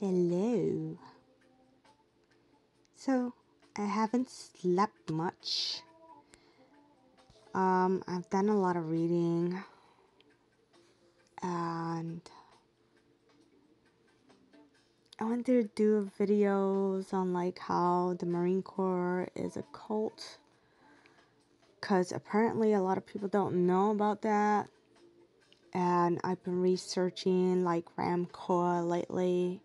Hello. So, I haven't slept much. I've done a lot of reading and I want to do videos on like how the Marine Corps is a cult, because apparently a lot of people don't know about that. And I've been researching like Ramcore lately.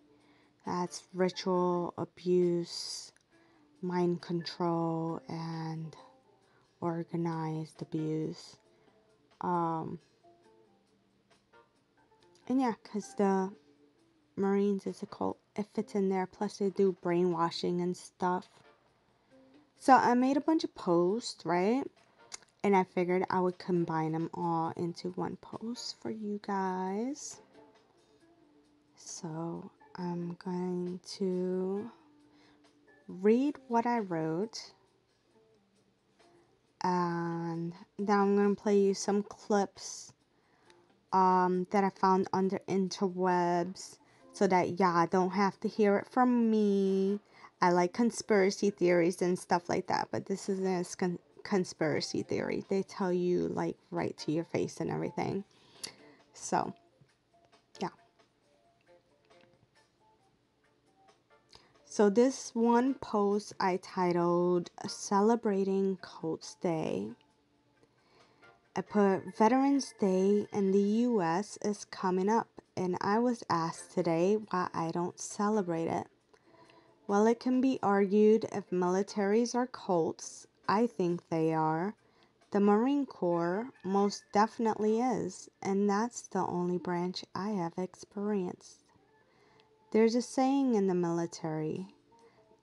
That's ritual abuse, mind control, and organized abuse. Um, and yeah, because the Marines is a cult, it fits in there. Plus, they do brainwashing and stuff. So, I made a bunch of posts, right? And I figured I would combine them all into one post for you guys. So, I'm going to read what I wrote. And then I'm going to play you some clips that I found on the interwebs, so that I don't have to hear it from me. I like conspiracy theories and stuff like that, but this isn't a conspiracy theory. They tell you like right to your face and everything. So, yeah. So this one post I titled Celebrating Cults Day. I put Veterans Day in the US is coming up, and I was asked today why I don't celebrate it. While it can be argued if militaries are cults, I think they are. The Marine Corps most definitely is, and that's the only branch I have experienced. There's a saying in the military: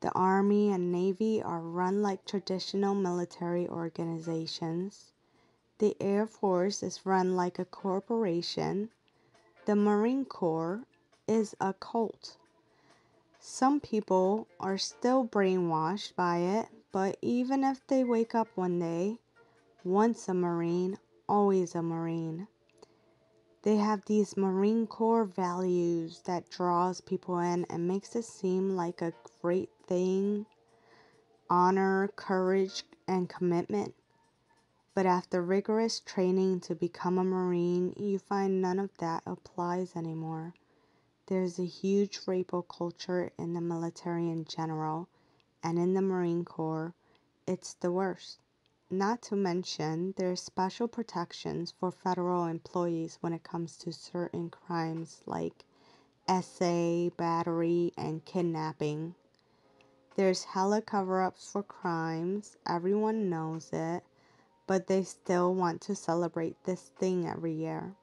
the Army and Navy are run like traditional military organizations. The Air Force is run like a corporation. The Marine Corps is a cult. Some people are still brainwashed by it, but even if they wake up one day, once a Marine, always a Marine. They have these Marine Corps values that draws people in and makes it seem like a great thing. Honor, courage, and commitment. But after rigorous training to become a Marine, you find none of that applies anymore. There's a huge racial culture in the military in general, and in the Marine Corps, it's the worst. Not to mention, there's special protections for federal employees when it comes to certain crimes like SA, battery, and kidnapping. There's hella cover-ups for crimes, everyone knows it, but they still want to celebrate this thing every year.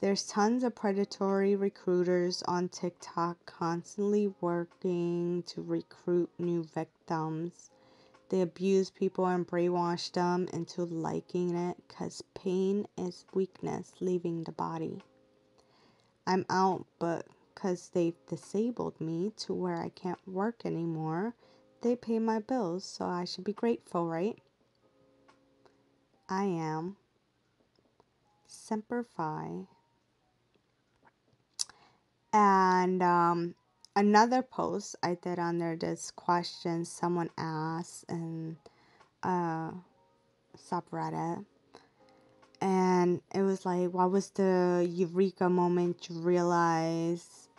There's tons of predatory recruiters on TikTok constantly working to recruit new victims. They abuse people and brainwash them into liking it because pain is weakness leaving the body. I'm out, but because they've disabled me to where I can't work anymore, they pay my bills, so I should be grateful, right? I am. Semper Fi. And another post I did under this question someone asked in subreddit, and it was like, what was the eureka moment you realize,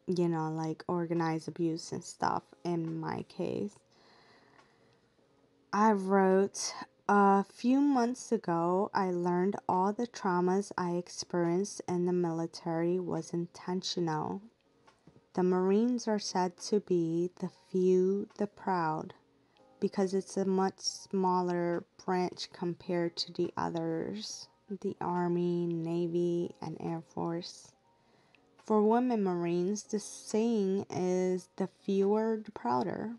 like organized abuse and stuff? In my case, I wrote, a few months ago, I learned all the traumas I experienced in the military was intentional. The Marines are said to be the few, the proud, because it's a much smaller branch compared to the others, the Army, Navy, and Air Force. For women Marines, the saying is the fewer, the prouder.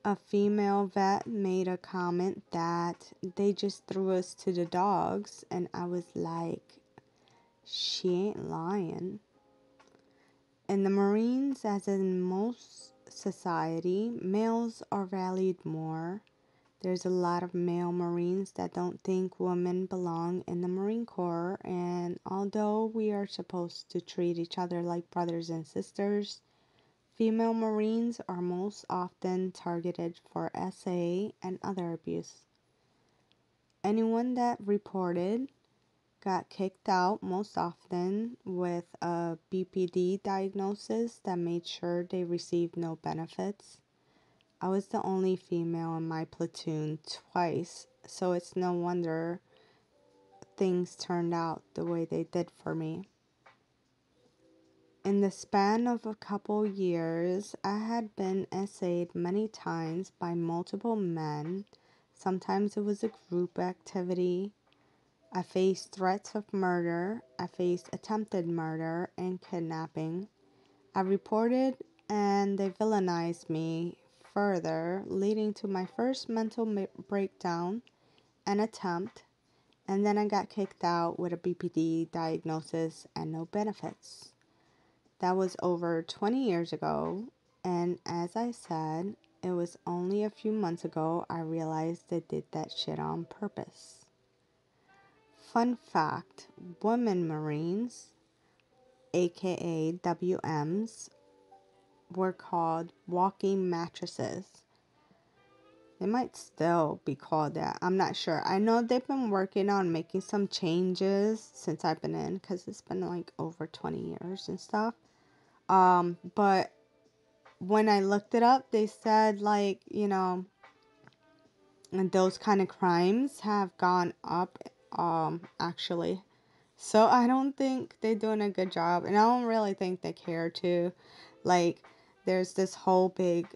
A female vet made a comment that they just threw us to the dogs, and I was like, she ain't lying. In the Marines, as in most society, males are valued more. There's a lot of male Marines that don't think women belong in the Marine Corps, and although we are supposed to treat each other like brothers and sisters, female Marines are most often targeted for SA and other abuse. Anyone that reported got kicked out, most often with a BPD diagnosis that made sure they received no benefits. I was the only female in my platoon twice, so it's no wonder things turned out the way they did for me. In the span of a couple years, I had been SA'd many times by multiple men. Sometimes it was a group activity. I faced threats of murder. I faced attempted murder and kidnapping. I reported and they villainized me further, leading to my first mental breakdown and attempt, and then I got kicked out with a BPD diagnosis and no benefits. That was over 20 years ago, and as I said, it was only a few months ago I realized they did that shit on purpose. Fun fact, women Marines, aka WMs, were called walking mattresses. They might still be called that. I'm not sure. I know they've been working on making some changes since I've been in, because it's been like over 20 years and stuff. But when I looked it up, they said, like, you know, and those kind of crimes have gone up, actually. So I don't think they're doing a good job, and I don't really think they care to. Like, there's this whole big,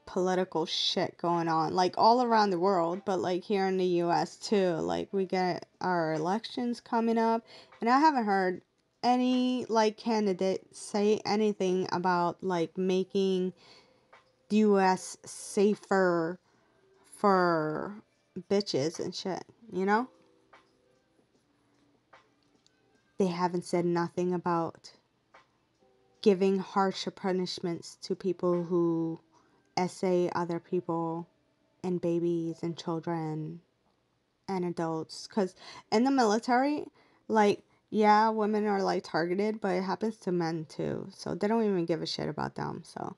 political shit going on, like, all around the world, but like here in the US too. Like, we get our elections coming up, and I haven't heard any like candidate say anything about like making the US safer for bitches and shit, you know? They haven't said nothing about giving harsher punishments to people who SA other people and babies and children and adults. Because in the military, like, yeah, women are like targeted, but it happens to men too. So they don't even give a shit about them. So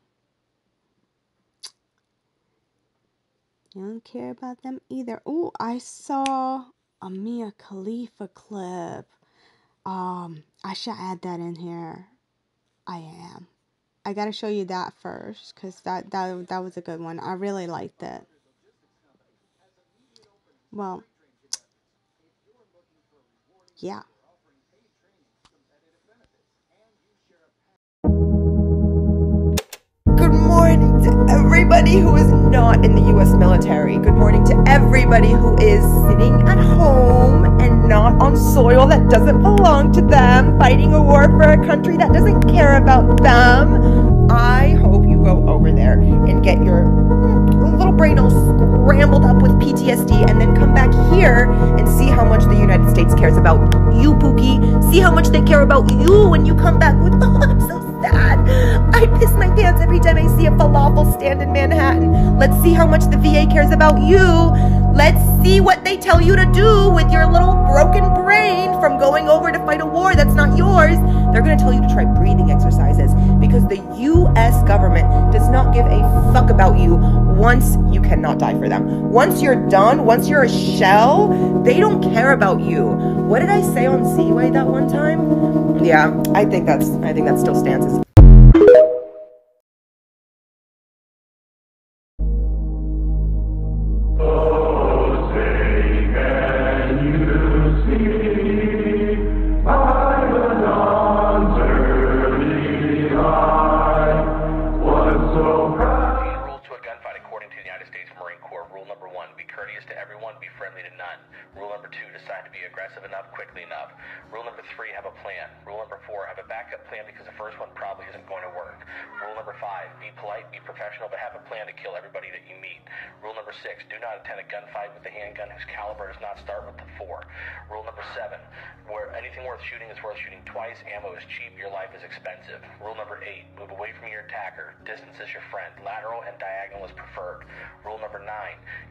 you don't care about them either. Ooh, I saw a Mia Khalifa clip. I should add that in here. I am. I gotta show you that first, because that was a good one. I really liked it. Well, yeah. Good morning to everybody who is not in the US military. Good morning to everybody who is sitting at home and not on soil that doesn't belong to them, fighting a war for a country that doesn't care about them. I hope you go over there and get your little brain all scrambled up with PTSD, and then come back here and see how much the United States cares about you, Pookie. See how much they care about you when you come back with, oh, I'm so sad. I piss my pants every time I see a falafel stand in Manhattan. Let's see how much the VA cares about you. Let's see what they tell you to do with your little broken brain from going over to fight a war that's not yours. They're going to tell you to try breathing exercises, because the US government does not give a fuck about you once you cannot die for them. Once you're done, once you're a shell, they don't care about you. What did I say on Z-Way that one time? Yeah, I think that still stands. Rule number 3, have a plan. Rule number 4, have a backup plan, because the first one probably isn't going to work. Rule number 5, be polite, be professional, but have a plan to kill everybody that you meet. Rule number 6, do not attend a gunfight with a handgun whose caliber does not start with the 4. Rule number 7, where anything worth shooting is worth shooting twice. Ammo is cheap, your life is expensive. Rule number 8, move away from your attacker. Distance is your friend. Lateral and diagonal is preferred. Rule number 9,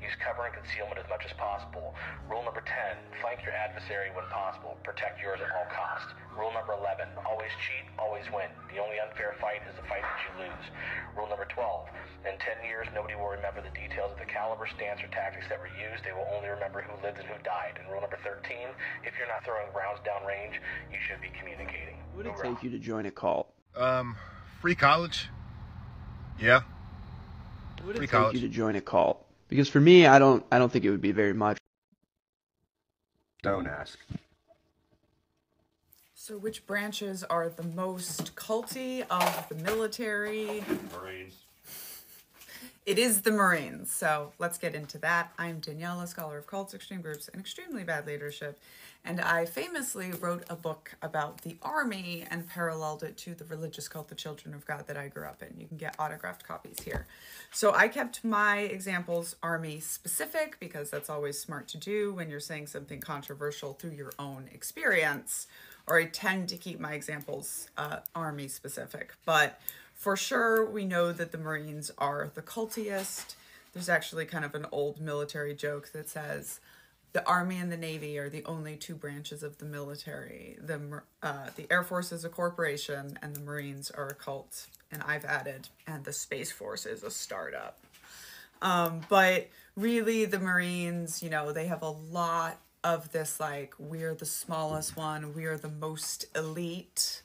use cover and concealment as much as possible. Rule number 10, flank your adversary when possible. Protect yours at all costs. Rule number 11, always cheat, always win. The only unfair fight is the fight that you lose. Rule number 12, in 10 years, nobody will remember the details of the caliber, stance, or tactics that were used. They will only remember who lived and who died. And rule number 13, if you're not throwing rounds downrange, you should be communicating. What would it take you to join a cult? Free college. Yeah. What would it take you to join a cult? Because for me, I don't think it would be very much. Don't ask. So which branches are the most culty of the military? Marines. It is the Marines. So let's get into that. I'm Danielle, a scholar of cults, extreme groups, and extremely bad leadership. And I famously wrote a book about the Army and paralleled it to the religious cult, the Children of God, that I grew up in. You can get autographed copies here. So I kept my examples Army specific because that's always smart to do when you're saying something controversial through your own experience. Or I tend to keep my examples Army specific. But for sure, we know that the Marines are the cultiest. There's actually kind of an old military joke that says the Army and the Navy are the only two branches of the military. The Air Force is a corporation and the Marines are a cult. And I've added, and the Space Force is a startup. But really the Marines, you know, they have a lot of this, like, we're the smallest one, we're the most elite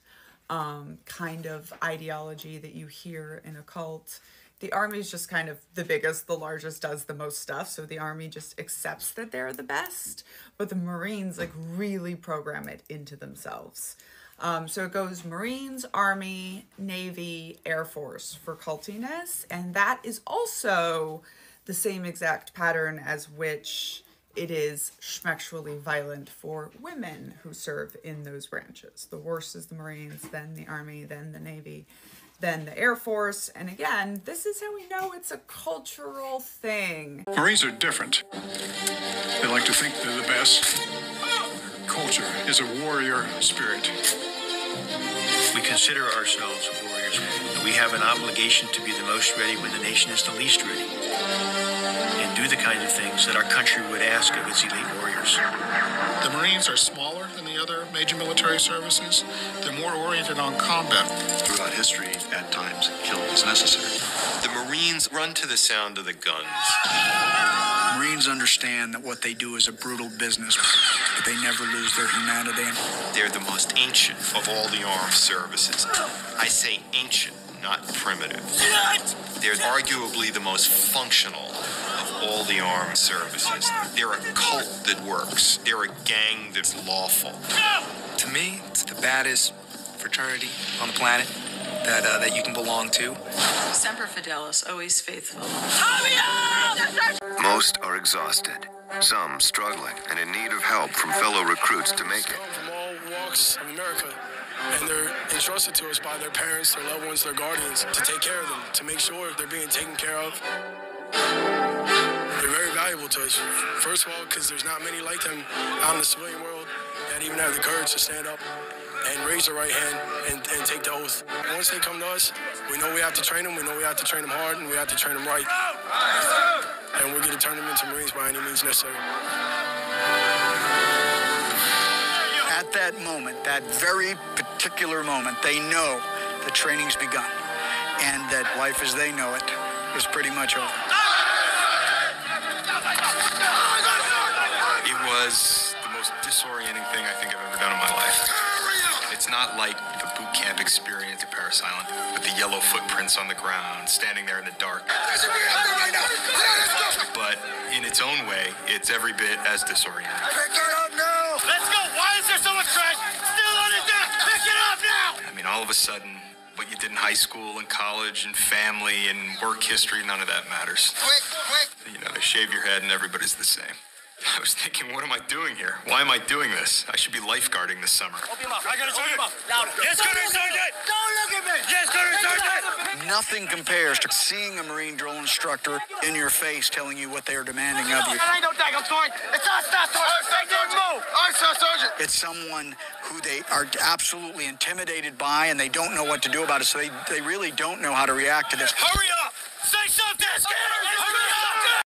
kind of ideology that you hear in a cult. The Army is just kind of the biggest, the largest, does the most stuff. So the Army just accepts that they're the best, but the Marines like really program it into themselves. So it goes Marines, Army, Navy, Air Force for cultiness. And that is also the same exact pattern as which it is schmexually violent for women who serve in those branches. The worst is the Marines, then the Army, then the Navy, then the Air Force. And again, this is how we know it's a cultural thing. Marines are different. They like to think they're the best. Their culture is a warrior spirit. We consider ourselves warriors. We have an obligation to be the most ready when the nation is the least ready, and do the kinds of things that our country would ask of its elite warriors. The Marines are smaller than the other major military services. They're more oriented on combat. Throughout history, at times, killing is necessary. The Marines run to the sound of the guns. Marines understand that what they do is a brutal business, but they never lose their humanity. They're the most ancient of all the armed services. I say ancient, not primitive. They're arguably the most functional of all the armed services. They're a cult that works. They're a gang that's lawful. To me, it's the baddest fraternity on the planet that you can belong to. Semper Fidelis, always faithful. Most are exhausted, some struggling and in need of help from fellow recruits to make it. From all walks of America, and they're entrusted to us by their parents, their loved ones, their guardians, to take care of them, to make sure they're being taken care of. They're very valuable to us. First of all, because there's not many like them out in the civilian world that even have the courage to stand up and raise their right hand and take the oath. Once they come to us, we know we have to train them, we know we have to train them hard, and we have to train them right. And we're going to turn them into Marines by any means necessary. At that moment, that very particular moment, they know the training's begun and that life as they know it is pretty much over. It was the most disorienting thing I think I've ever done in my life. It's not like the boot camp experience at Parris Island with the yellow footprints on the ground, standing there in the dark. But in its own way, it's every bit as disorienting. Pick it up now! Let's go! Why is there so much trash still on the deck? Pick it up now! I mean, all of a sudden, what you did in high school and college and family and work history, none of that matters. Quick! You know, they shave your head and everybody's the same. I was thinking, what am I doing here? Why am I doing this? I should be lifeguarding this summer. Open your mouth. I gotta turn him up. Louder. Yes, Colonel Sergeant! Don't look at me! Yes, Colonel Sergeant! Nothing compares to seeing a Marine drill instructor in your face telling you what they are demanding of you. I ain't no daggone story. It's us, not story. Make them move! it's someone who they are absolutely intimidated by and they don't know what to do about it, so they really don't know how to react to this. Hurry up! Say something! Hurry up!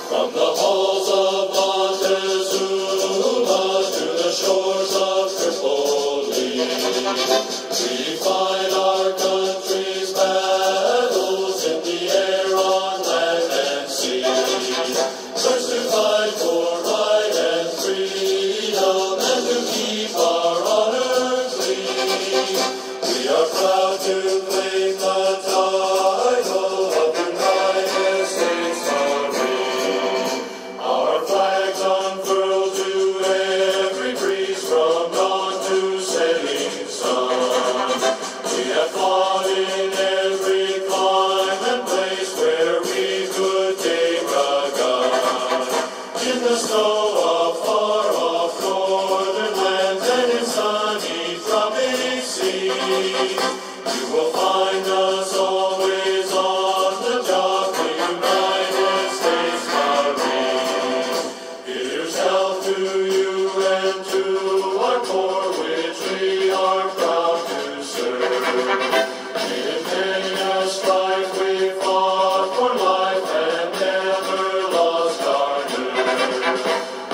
From the halls of Montezuma to the shores of Tripoli, we find our country's battles in the air, on land and sea. First to fight for right and freedom and to keep our honor clean. We are proud to claim the title of United States Marine. Our flags unfurled to every breeze from dawn to setting sun. We have fought in every clime and place where we could take a gun. In the snow of far-off northern lands and in sunny tropic seas, you will find us always on the job, the United States Marine. Here's health to you and to our corps, which we are proud to serve. In many a strife we fought for life and never lost our nerve.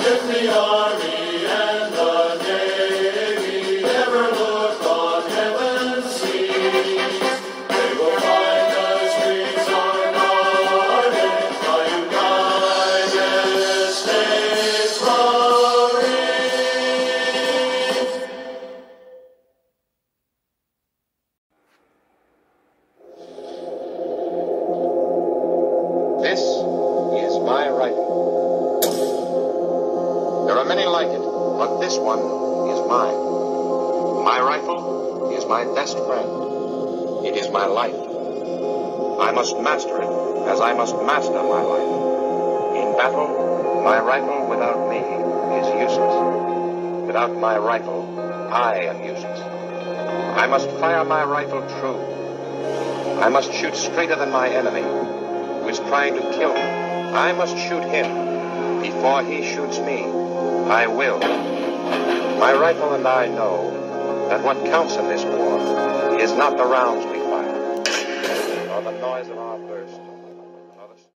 If the Army and the Navy never look on heaven's seas, they will find the streets are guarded by United States Marines. This is my rifle. There are many like it, but this one is mine. My rifle is my best friend. It is my life. I must master it as I must master my life. In battle, my rifle without me is useless. Without my rifle, I am useless. I must fire my rifle true. I must shoot straighter than my enemy, who is trying to kill me. I must shoot him before he shoots me. I will. My rifle and I know that what counts in this war is not the rounds we fire, or the noise of our burst.